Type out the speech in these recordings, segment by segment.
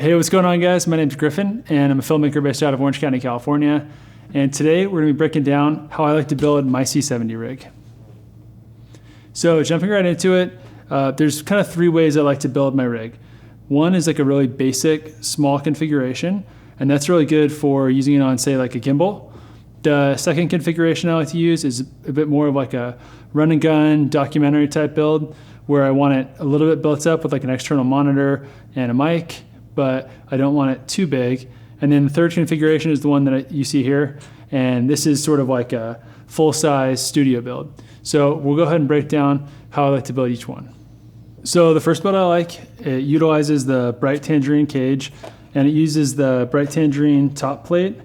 Hey, what's going on, guys? My name's Griffin, and I'm a filmmaker based out of Orange County, California. And today we're going to be breaking down how I like to build my C70 rig. So jumping right into it, there's kind of three ways I like to build my rig. One is like a really basic, small configuration, and that's really good for using it on, say, like a gimbal. The second configuration I like to use is a bit more of like a run and gun documentary type build, where I want it a little bit built up with like an external monitor and a mic, but I don't want it too big. And then the third configuration is the one that you see here, and this is sort of like a full-size studio build. So we'll go ahead and break down how I like to build each one. So the first build I like, it utilizes the Bright Tangerine cage, and it uses the Bright Tangerine top plate,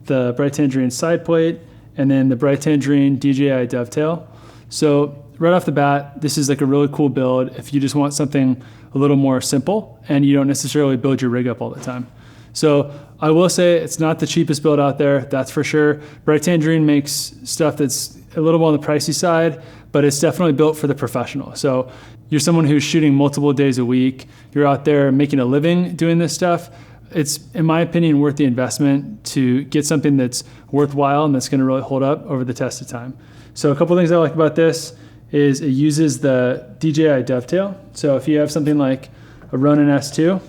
the Bright Tangerine side plate, and then the Bright Tangerine DJI dovetail. So right off the bat, this is like a really cool build if you just want something a little more simple and you don't necessarily build your rig up all the time. So I will say it's not the cheapest build out there, that's for sure. Bright Tangerine makes stuff that's a little more on the pricey side, but it's definitely built for the professional. So you're someone who's shooting multiple days a week, you're out there making a living doing this stuff, it's, in my opinion, worth the investment to get something that's worthwhile and that's gonna really hold up over the test of time. So a couple things I like about this is it uses the DJI dovetail. So if you have something like a Ronin S2,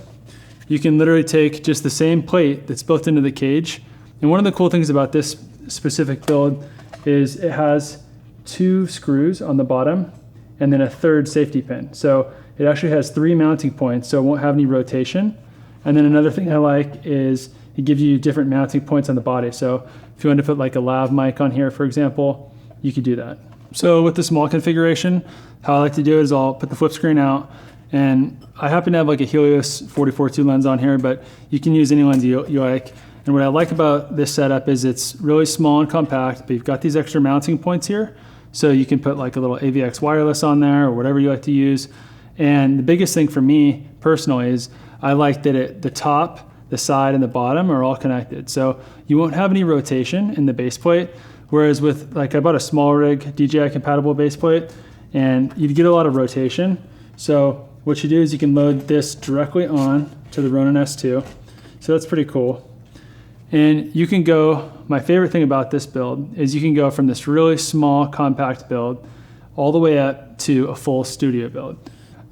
you can literally take just the same plate that's built into the cage. And one of the cool things about this specific build is it has two screws on the bottom and then a third safety pin. So it actually has three mounting points, so it won't have any rotation. And then another thing I like is it gives you different mounting points on the body. So if you want to put like a lav mic on here, for example, you could do that. So with the small configuration, how I like to do it is I'll put the flip screen out, and I happen to have like a Helios 44-2 lens on here, but you can use any lens you like. And what I like about this setup is it's really small and compact, but you've got these extra mounting points here. So you can put like a little AVX wireless on there or whatever you like to use. And the biggest thing for me personally is I like that the top, the side, and the bottom are all connected. So you won't have any rotation in the base plate. Whereas with, like, I bought a small rig, DJI compatible base plate, and you'd get a lot of rotation. So what you do is you can load this directly on to the Ronin S2. So that's pretty cool. And you can go, my favorite thing about this build is you can go from this really small compact build all the way up to a full studio build.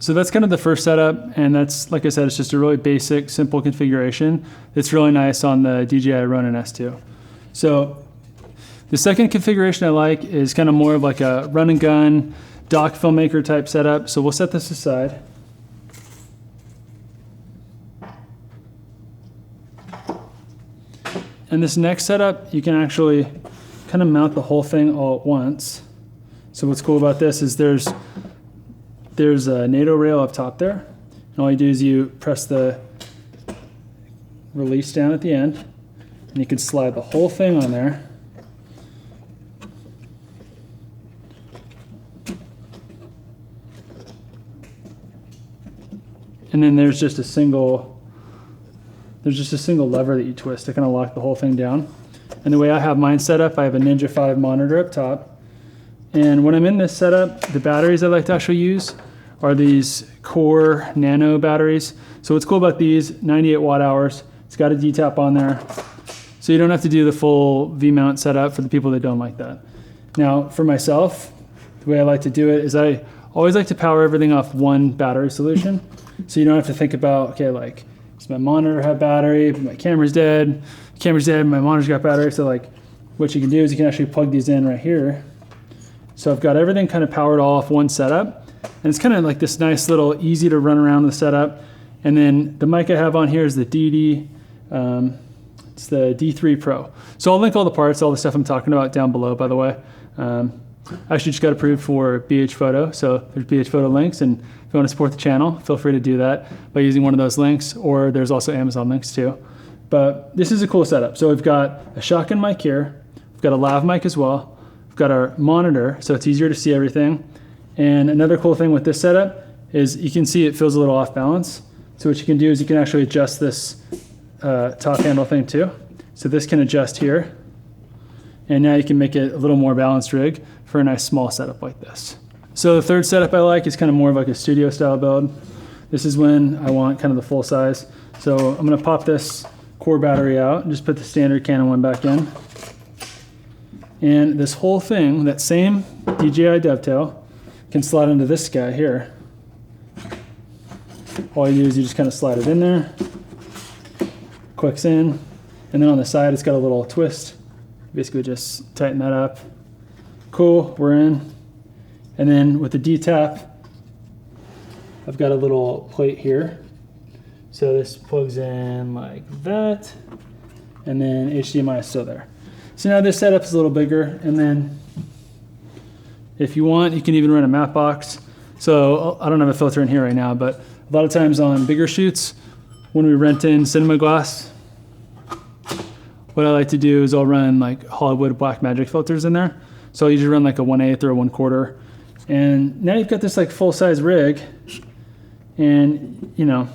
So that's kind of the first setup, and that's, like I said, it's just a really basic, simple configuration. It's really nice on the DJI Ronin S2. So the second configuration I like is kind of more of like a run and gun, doc filmmaker type setup. So we'll set this aside. And this next setup, you can actually kind of mount the whole thing all at once. So what's cool about this is there's a NATO rail up top there. And all you do is you press the release down at the end, and you can slide the whole thing on there. And then there's just a single lever that you twist to kind of lock the whole thing down. And the way I have mine set up, I have a Ninja 5 monitor up top. And when I'm in this setup, the batteries I like to actually use are these Core Nano batteries. So what's cool about these, 98 watt hours, it's got a D-tap on there. So you don't have to do the full V-mount setup for the people that don't like that. Now, for myself, the way I like to do it is I always like to power everything off one battery solution. So you don't have to think about, okay, like, does my monitor have battery? My camera's dead. My monitor's got battery. So like, what you can do is you can actually plug these in right here. So I've got everything kind of powered off one setup. And it's kind of like this nice little easy to run around with setup. And then the mic I have on here is the it's the D3 Pro. So I'll link all the parts, all the stuff I'm talking about down below, by the way. I actually just got approved for BH Photo, so there's BH Photo links, and if you want to support the channel, feel free to do that by using one of those links, or there's also Amazon links too. But this is a cool setup. So we've got a shotgun mic here, we've got a lav mic as well, we've got our monitor, so it's easier to see everything. And another cool thing with this setup is you can see it feels a little off balance. So what you can do is you can actually adjust this top handle thing too. So this can adjust here. And now you can make it a little more balanced rig for a nice small setup like this. So the third setup I like is kind of more of like a studio style build. This is when I want kind of the full size. So I'm gonna pop this core battery out and just put the standard Canon one back in. And this whole thing, that same DJI dovetail, can slide into this guy here. All you do is you just kind of slide it in there, clicks in, and then on the side it's got a little twist. Basically just tighten that up. Cool, we're in. And then with the D-tap, I've got a little plate here. So this plugs in like that, and then HDMI is still there. So now this setup is a little bigger, and then if you want, you can even run a matte box. So I don't have a filter in here right now, but a lot of times on bigger shoots, when we rent in cinema glass, what I like to do is I'll run like Hollywood Blackmagic filters in there. So you just run like a 1/8 or a 1/4. And now you've got this like full-size rig, and you know,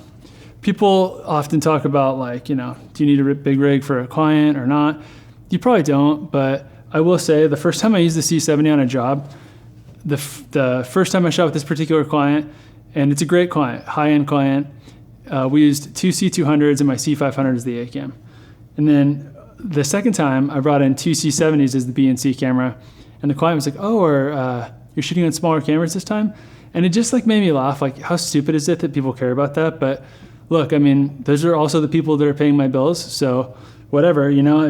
people often talk about like, you know, do you need a big rig for a client or not? You probably don't, but I will say the first time I used the C70 on a job, the first time I shot with this particular client, and it's a great client, high-end client, we used two C200s and my C500 as the A cam. And then the second time I brought in two C70s as the B and C camera, and the client was like, oh, you're shooting on smaller cameras this time? And it just like made me laugh, like how stupid is it that people care about that? But look, I mean, those are also the people that are paying my bills, so whatever, you know,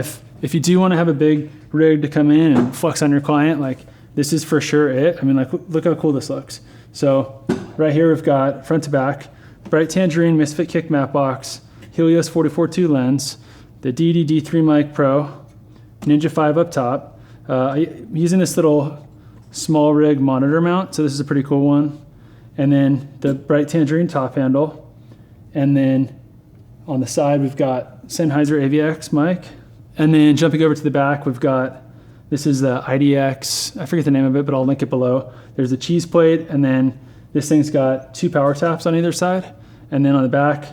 if you do want to have a big rig to come in and flex on your client, like this is for sure it. I mean, like look how cool this looks. So right here we've got front to back, bright tangerine Misfit kick matte box, Helios 44-2 lens, the DD-D3 mic Pro, Ninja 5 up top. I'm using this little small rig monitor mount, so this is a pretty cool one. And then the bright tangerine top handle. And then on the side we've got Sennheiser AVX mic. And then jumping over to the back, we've got, this is the IDX, I forget the name of it, but I'll link it below. There's a cheese plate, and then this thing's got two power taps on either side. And then on the back,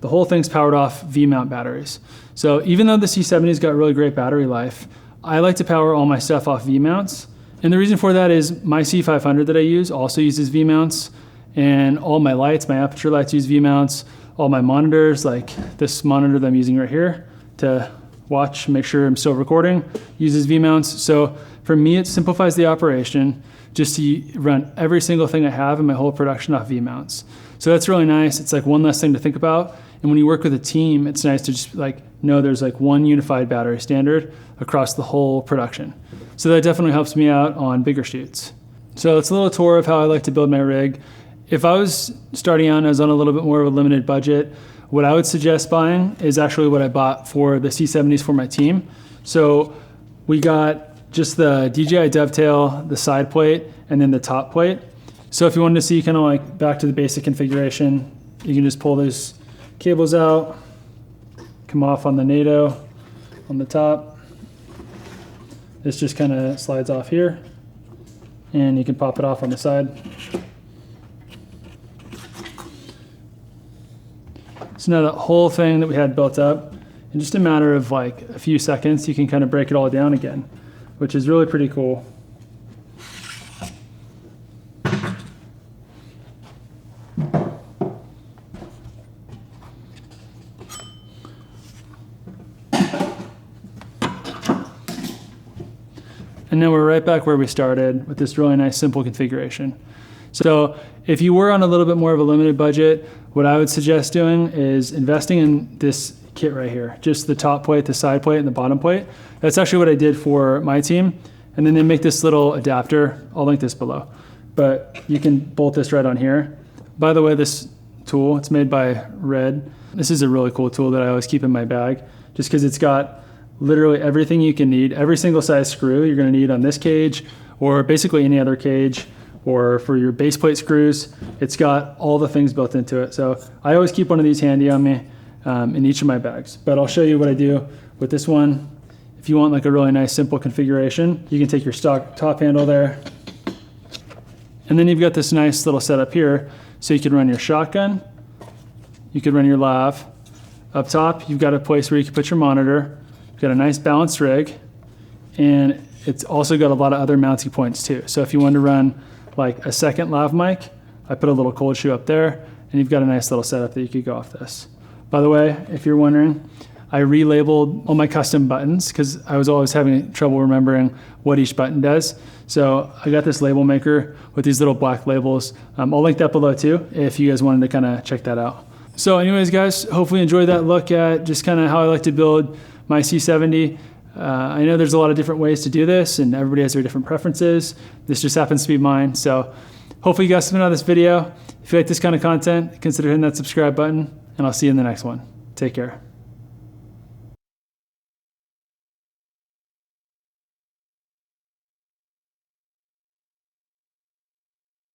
the whole thing's powered off V-mount batteries. So even though the C70's got really great battery life, I like to power all my stuff off V-mounts. And the reason for that is my C500 that I use also uses V-mounts, and all my lights, my aperture lights use V-mounts, all my monitors, like this monitor that I'm using right here to watch, make sure I'm still recording, uses V-mounts. So for me, it simplifies the operation just to run every single thing I have in my whole production off V-mounts. So that's really nice. It's like one less thing to think about. And when you work with a team, it's nice to just like know there's like one unified battery standard across the whole production. So that definitely helps me out on bigger shoots. So it's a little tour of how I like to build my rig. If I was starting out and I was on a little bit more of a limited budget, what I would suggest buying is actually what I bought for the C70s for my team. So we got just the DJI dovetail, the side plate, and then the top plate. So if you wanted to see kind of like back to the basic configuration, you can just pull those cables out, come off on the NATO on the top. This just kind of slides off here, and you can pop it off on the side. So now that whole thing that we had built up, in just a matter of like a few seconds, you can kind of break it all down again, which is really pretty cool. And now we're right back where we started with this really nice simple configuration. So if you were on a little bit more of a limited budget, what I would suggest doing is investing in this kit right here, just the top plate, the side plate, and the bottom plate. That's actually what I did for my team. And then they make this little adapter. I'll link this below. But you can bolt this right on here. By the way, this tool, it's made by Red. This is a really cool tool that I always keep in my bag, just because it's got literally everything you can need, every single size screw you're going to need on this cage, or basically any other cage, or for your base plate screws. It's got all the things built into it. So I always keep one of these handy on me in each of my bags. But I'll show you what I do with this one. If you want like a really nice simple configuration, you can take your stock top handle there, and then you've got this nice little setup here. So you can run your shotgun, you could run your lav. Up top, you've got a place where you can put your monitor. You've got a nice balanced rig, and it's also got a lot of other mounting points too. So if you want to run like a second lav mic, I put a little cold shoe up there, and you've got a nice little setup that you could go off this. By the way, if you're wondering, I relabeled all my custom buttons because I was always having trouble remembering what each button does. So I got this label maker with these little black labels. I'll link that below too if you guys wanted to kind of check that out. So anyways, guys, hopefully you enjoyed that look at just kind of how I like to build my C70. I know there's a lot of different ways to do this and everybody has their different preferences. This just happens to be mine. So hopefully you got something out of this video. If you like this kind of content, consider hitting that subscribe button, and I'll see you in the next one. Take care.